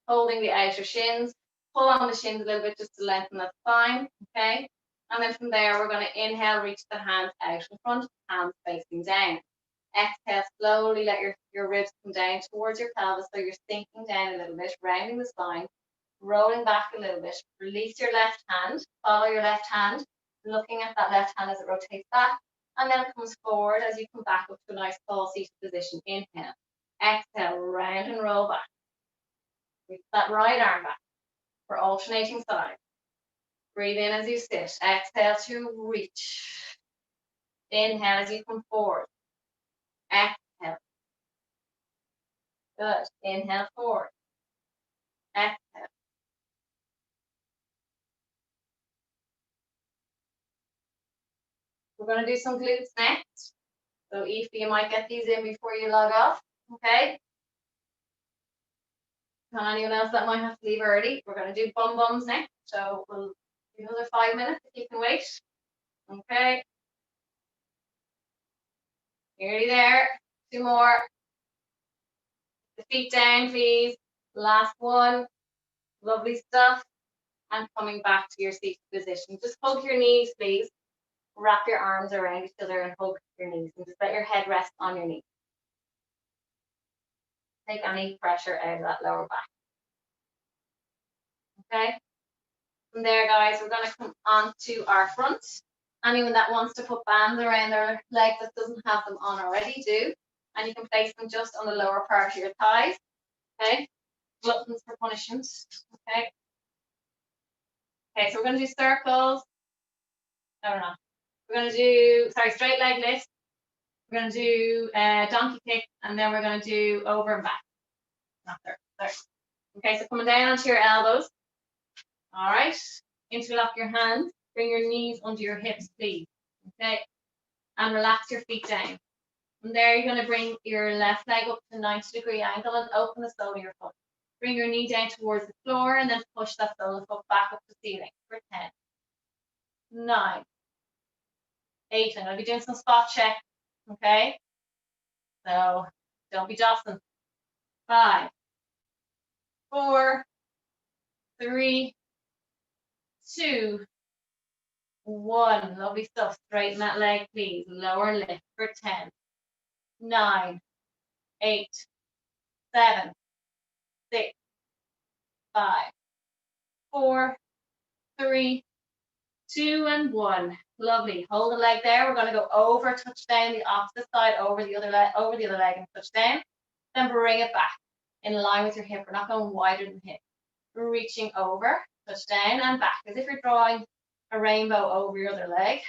Holding the outer shins. Pull on the shins a little bit just to lengthen that spine, okay? And then from there, we're going to inhale, reach the hands out in front, hands facing down. Exhale, slowly let your ribs come down towards your pelvis, so you're sinking down a little bit, rounding the spine, rolling back a little bit. Release your left hand, follow your left hand, looking at that left hand as it rotates back, and then it comes forward as you come back up to a nice tall seated position. Inhale, exhale, round and roll back. Reach that right arm back. We're alternating sides. Breathe in as you sit. Exhale to reach. Inhale as you come forward. Exhale. Good. Inhale forward. Exhale. We're going to do some glutes next. So Aoife, you might get these in before you log off. Okay. Anyone else that might have to leave early? We're going to do bum bums next. So we'll do another 5 minutes if you can wait. Okay. Nearly there. 2 more. The feet down, please. Last one. Lovely stuff. And coming back to your seated position. Just hug your knees, please. Wrap your arms around each other and hug your knees. And just let your head rest on your knees. Take any pressure out of that lower back. Okay. From there, guys, we're going to come on to our front. Anyone that wants to put bands around their legs that doesn't have them on already, do. And you can place them just on the lower part of your thighs. Okay. Gluttons for punishment. Okay. Okay, so we're going to do circles. No, we're not. We're going to do, straight leg lift. We're going to do donkey kick, and then we're going to do over and back. Not there. There. Okay, so coming down onto your elbows. All right. Interlock your hands. Bring your knees under your hips, please. Okay. And relax your feet down. From there, you're going to bring your left leg up to 90-degree angle and open the sole of your foot. Bring your knee down towards the floor and then push that sole of the foot back up to the ceiling for 10, 9, 8. I'm going to be doing some spot check. Okay. So don't be jostling. 5, 4, 3, 2, 1. Lovely stuff. Straighten that leg, please. Lower lift for 10, 9, 8, 7, 6, 5, 4, 3, 2, and 1. Lovely. Hold the leg there. We're going to go over, touch down the opposite side, over the other leg, and touch down. Then bring it back in line with your hip. We're not going wider than hip. We're reaching over, touch down, and back, as if you're drawing a rainbow over your other leg.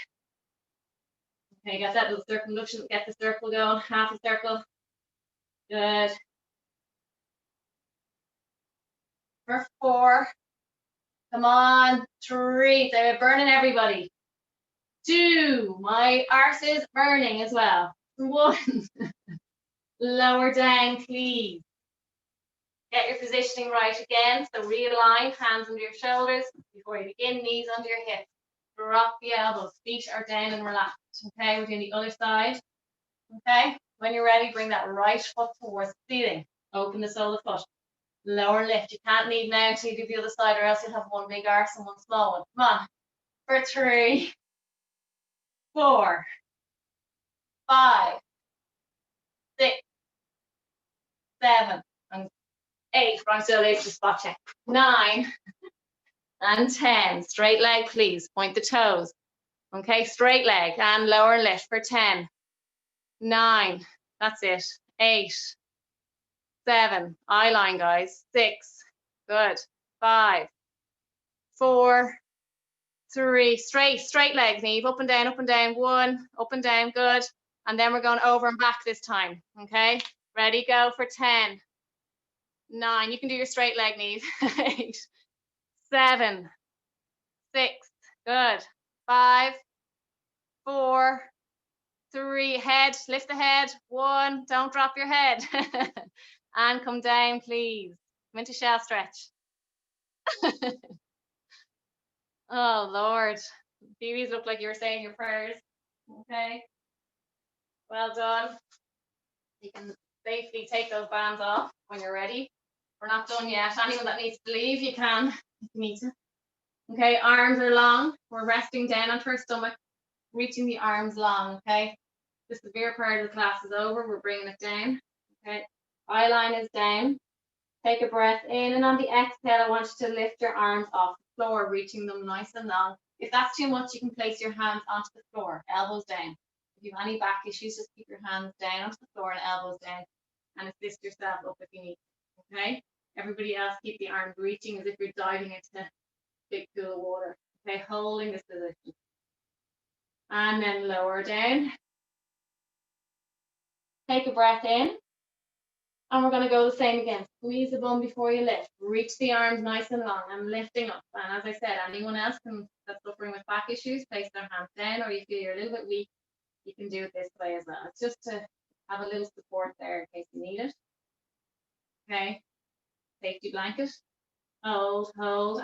Okay, got that little circumluxation. Get the circle going. Half a circle. Good. For 4. Come on. 3. They're burning everybody. 2. My arse is burning as well. 1. Lower down, please. Get your positioning right again. So realign, hands under your shoulders. Before you begin, knees under your hips. Drop the elbows. Feet are down and relaxed. Okay, we're doing the other side. Okay, when you're ready, bring that right foot towards the ceiling. Open the sole of the foot. Lower lift. You can't leave now until you do the other side, or else you'll have one big arse and one small one. Come on. For 3, 4, 5, 6, 7, and 8. Right, so legs to spot check. 9 and 10. Straight leg, please. Point the toes. Okay, straight leg and lower lift for 10, 9. That's it. 8, 7. Eye line, guys. 6. Good. 5, 4, 3. Straight leg, Neve. Up and down, up and down. 1, up and down. Good. And then we're going over and back this time. Okay. Ready, go for 10, 9. You can do your straight leg knees. 8, 7, 6. Good. 5, 4, 3. Head. Lift the head. 1. Don't drop your head. And come down, please. Come into shell stretch. Oh, Lord. Babies look like you were saying your prayers. Okay. Well done. You can safely take those bands off when you're ready. We're not done yet. Anyone that needs to leave, you can if you need to. Okay, arms are long. We're resting down onto our stomach, reaching the arms long, okay? The severe part of the class is over. We're bringing it down, okay? Eye line is down. Take a breath in, and on the exhale, I want you to lift your arms off the floor, reaching them nice and long. If that's too much, you can place your hands onto the floor, elbows down. If you have any back issues, just keep your hands down onto the floor and elbows down, and assist yourself up if you need to, okay? Everybody else, keep the arms reaching as if you're diving into a big pool of water, okay? Holding this position. And then lower down. Take a breath in. And we're going to go the same again. Squeeze the bum before you lift. Reach the arms nice and long. I'm lifting up. And as I said, anyone else that's suffering with back issues, place their hands down, or you feel you're a little bit weak, you can do it this way as well. It's just to have a little support there in case you need it. Okay. Safety blanket. Hold,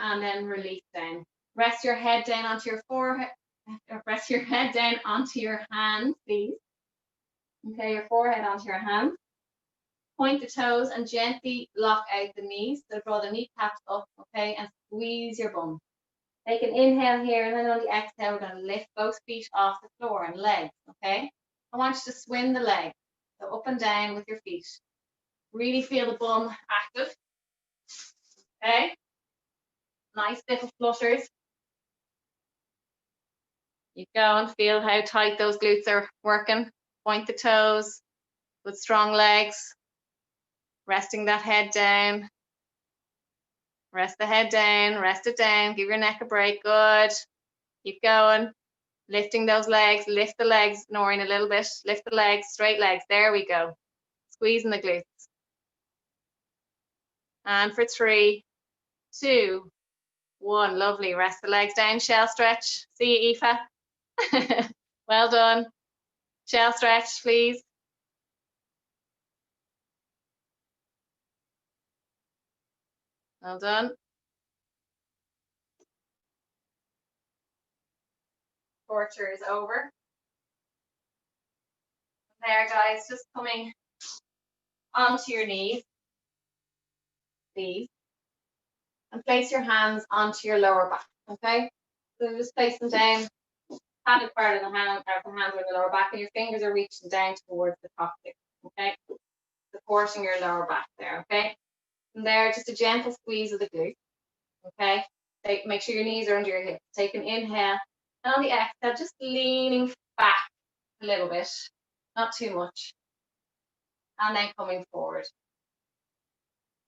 and then release down. Rest your head down onto your forehead. Rest your head down onto your hands, please. Okay, your forehead onto your hands. Point the toes and gently lock out the knees. So draw the kneecaps up, okay, and squeeze your bum. Take an inhale here, and then on the exhale, we're going to lift both feet off the floor and legs, okay? I want you to swing the leg, so up and down with your feet. Really feel the bum active, okay? Nice little flutters. Keep going, feel how tight those glutes are working. Point the toes with strong legs. Resting that head down. Rest the head down, rest it down, give your neck a break, good. Keep going, lifting those legs, lift the legs, Noreen, a little bit, lift the legs, straight legs, there we go. Squeezing the glutes. And for 3, 2, 1, lovely, rest the legs down, shell stretch. See you, Aoife. Well done. Shell stretch, please. Well done. Torture is over. There, guys, just coming onto your knees, please. And place your hands onto your lower back, okay? So just place them down, padded part of the hand, or the hands on the lower back, and your fingers are reaching down towards the coccyx, okay? Supporting your lower back there, okay? And there, just a gentle squeeze of the glute, okay? Make sure your knees are under your hips. Take an inhale, and on the exhale, just leaning back a little bit, not too much, and then coming forward.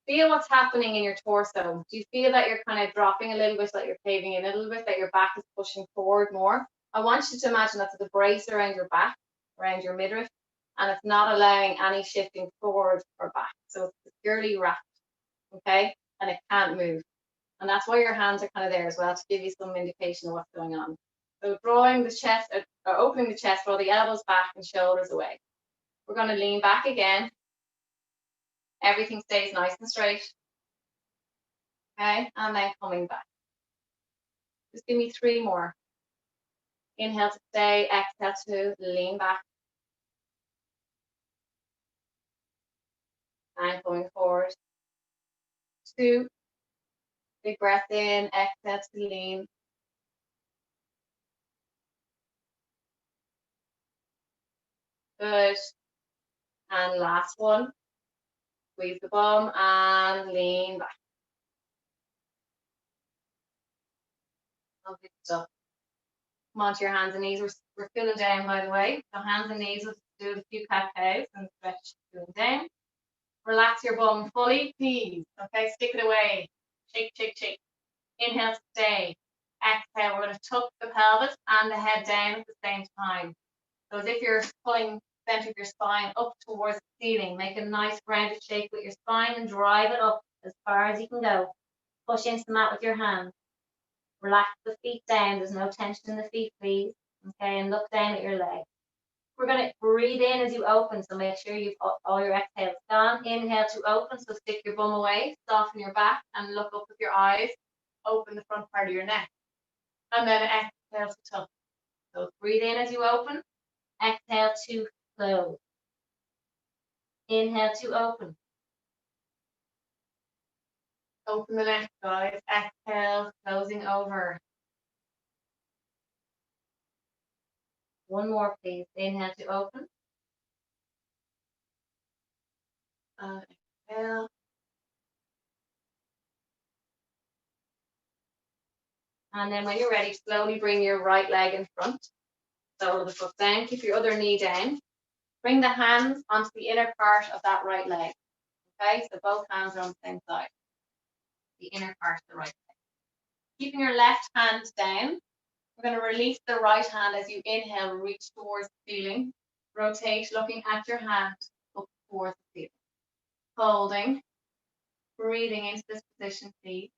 Feel what's happening in your torso. Do you feel that you're kind of dropping a little bit, that you're caving in a little bit, that your back is pushing forward more? I want you to imagine that's the brace around your back, around your midriff, and it's not allowing any shifting forward or back. So it's securely wrapped, okay? And it can't move. And that's why your hands are kind of there as well, to give you some indication of what's going on. So drawing the chest, or opening the chest, draw the elbows back and shoulders away. We're going to lean back again. Everything stays nice and straight. Okay, and then coming back. Just give me 3 more. Inhale to stay, exhale to lean back. And coming forward. 2. Big breath in, exhale to lean. Good. And last one. Squeeze the bum and lean back. Lovely stuff. Come onto your hands and knees. We're cooling down, by the way. So hands and knees, we'll do a few cat cows and stretch cooling down. Relax your bum fully, please. Okay, stick it away. Shake, shake, shake. Inhale to stay. Exhale, we're going to tuck the pelvis and the head down at the same time. So as if you're pulling center of your spine up towards the ceiling. Make a nice rounded shape with your spine and drive it up as far as you can go. Push into the mat with your hands. Relax the feet down. There's no tension in the feet, please. Okay, and look down at your legs. We're going to breathe in as you open, so make sure you've all your exhales gone. Inhale to open, so stick your bum away, soften your back, and look up with your eyes. Open the front part of your neck. And then exhale to tuck. So breathe in as you open. Exhale to close. Inhale to open. Open the neck, guys. Exhale, closing over. One more, please. Inhale to open. Exhale. And then when you're ready, slowly bring your right leg in front. Sole of the foot down. Keep your other knee down. Bring the hands onto the inner part of that right leg. Okay, so both hands are on the same side. The inner part of the right leg. Keeping your left hand down. We're going to release the right hand as you inhale, reach towards the ceiling. Rotate, looking at your hand up towards the ceiling. Holding. Breathing into this position, please.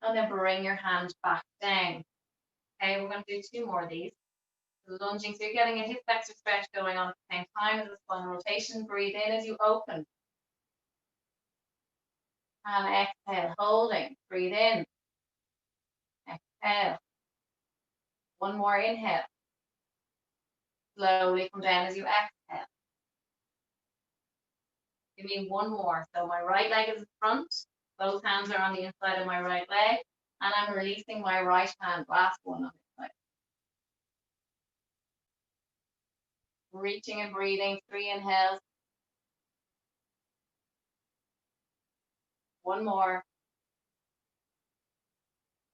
And then bring your hand back down. Okay, we're going to do 2 more of these. Lunging, so you're getting a hip flexor stretch going on at the same time as a spinal rotation. Breathe in as you open. And exhale, holding. Breathe in. Exhale. One more inhale. Slowly come down as you exhale. Give me one more. So my right leg is in front. Both hands are on the inside of my right leg. And I'm releasing my right hand. Last one on this side. Reaching and breathing. 3 inhales. One more.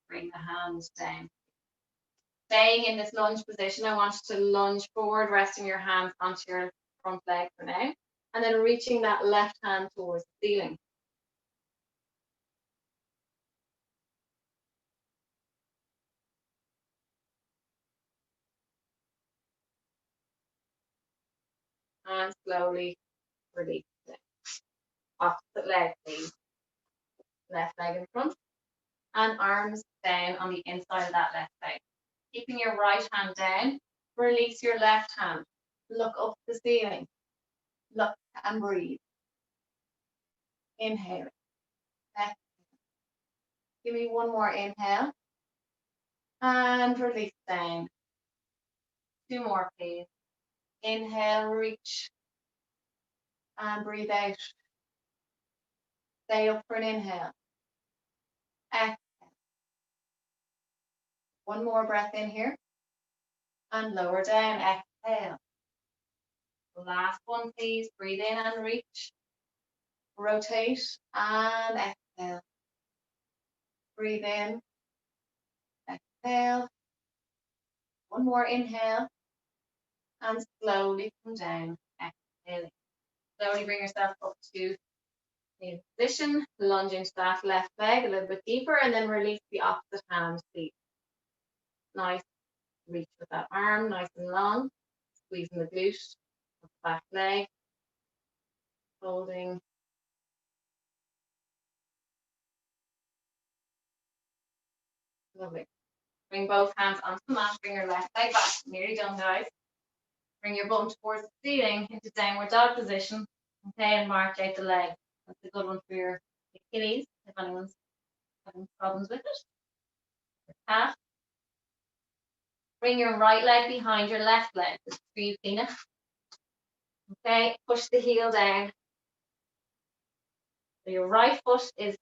Bring the hands down. Staying in this lunge position, I want you to lunge forward, resting your hands onto your front leg for now. And then reaching that left hand towards the ceiling. And slowly release it. Opposite leg, please. Left leg in front. And arms down on the inside of that left leg. Keeping your right hand down, release your left hand. Look up the ceiling. Look and breathe. Inhale. Exhale. Give me one more inhale. And release down. 2 more, please. Inhale, reach. And breathe out. Stay up for an inhale. Exhale. One more breath in here. And lower down. Exhale. Last one, please. Breathe in and reach. Rotate and exhale. Breathe in. Exhale. One more inhale. And slowly come down. Exhale. Slowly bring yourself up to the position. Lunge into that left leg a little bit deeper and then release the opposite hand, please. Nice. Reach with that arm, nice and long. Squeezing the glute of the back leg. Holding. Lovely. Bring both hands onto the mat. Bring your left leg back. Nearly done, guys. Bring your bum towards the ceiling into downward dog position. Okay, and march out the leg. That's a good one for your Achilles, if anyone's having problems with it. Your calf. Bring your right leg behind your left leg. This is for you, Tina. Okay, push the heel down. So your right foot is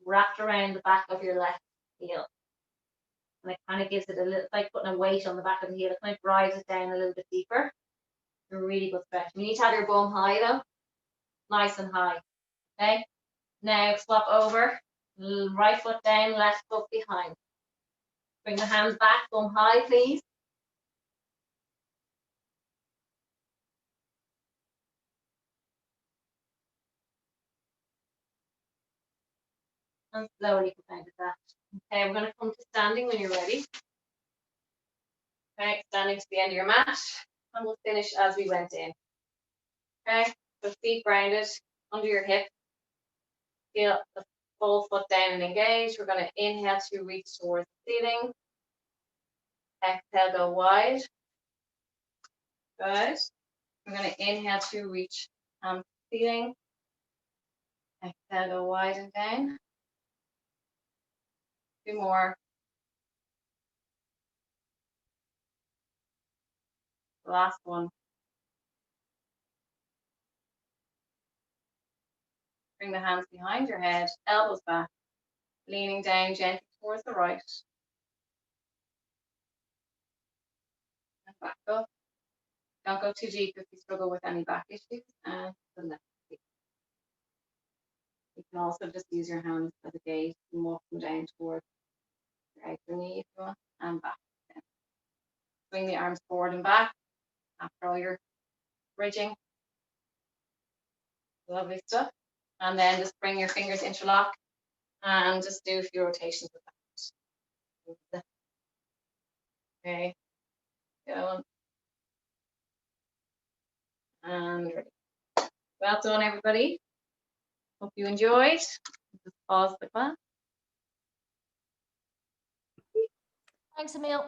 wrapped around the back of your left heel. And it kind of gives it a little, like putting a weight on the back of the heel. It kind of drives it down a little bit deeper. A really good stretch. You need to have your bum high though. Nice and high. Okay. Now swap over. Right foot down, left foot behind. Bring the hands back, bum high, please. And slowly come out of that. Okay, we're going to come to standing when you're ready. Okay, standing to the end of your mat. and we'll finish as we went in. Okay, so feet grounded under your hip. Feel the full foot down and engaged. We're going to inhale to reach towards the ceiling. Exhale, go wide. Good. We're going to inhale to reach the ceiling. Exhale, go wide and down. 2 more. The last one. Bring the hands behind your head, elbows back, leaning down gently towards the right. And back up. Don't go too deep if you struggle with any back issues. And the left feet. You can also just use your hands as a gauge and walk them down towards your outer knee if you want, and back. Swing the arms forward and back after all your bridging. Lovely stuff. And then just bring your fingers interlock and just do a few rotations with that. Okay. Going. And ready. Well done, everybody. Hope you enjoyed. Just pause the class. Thanks, Emil.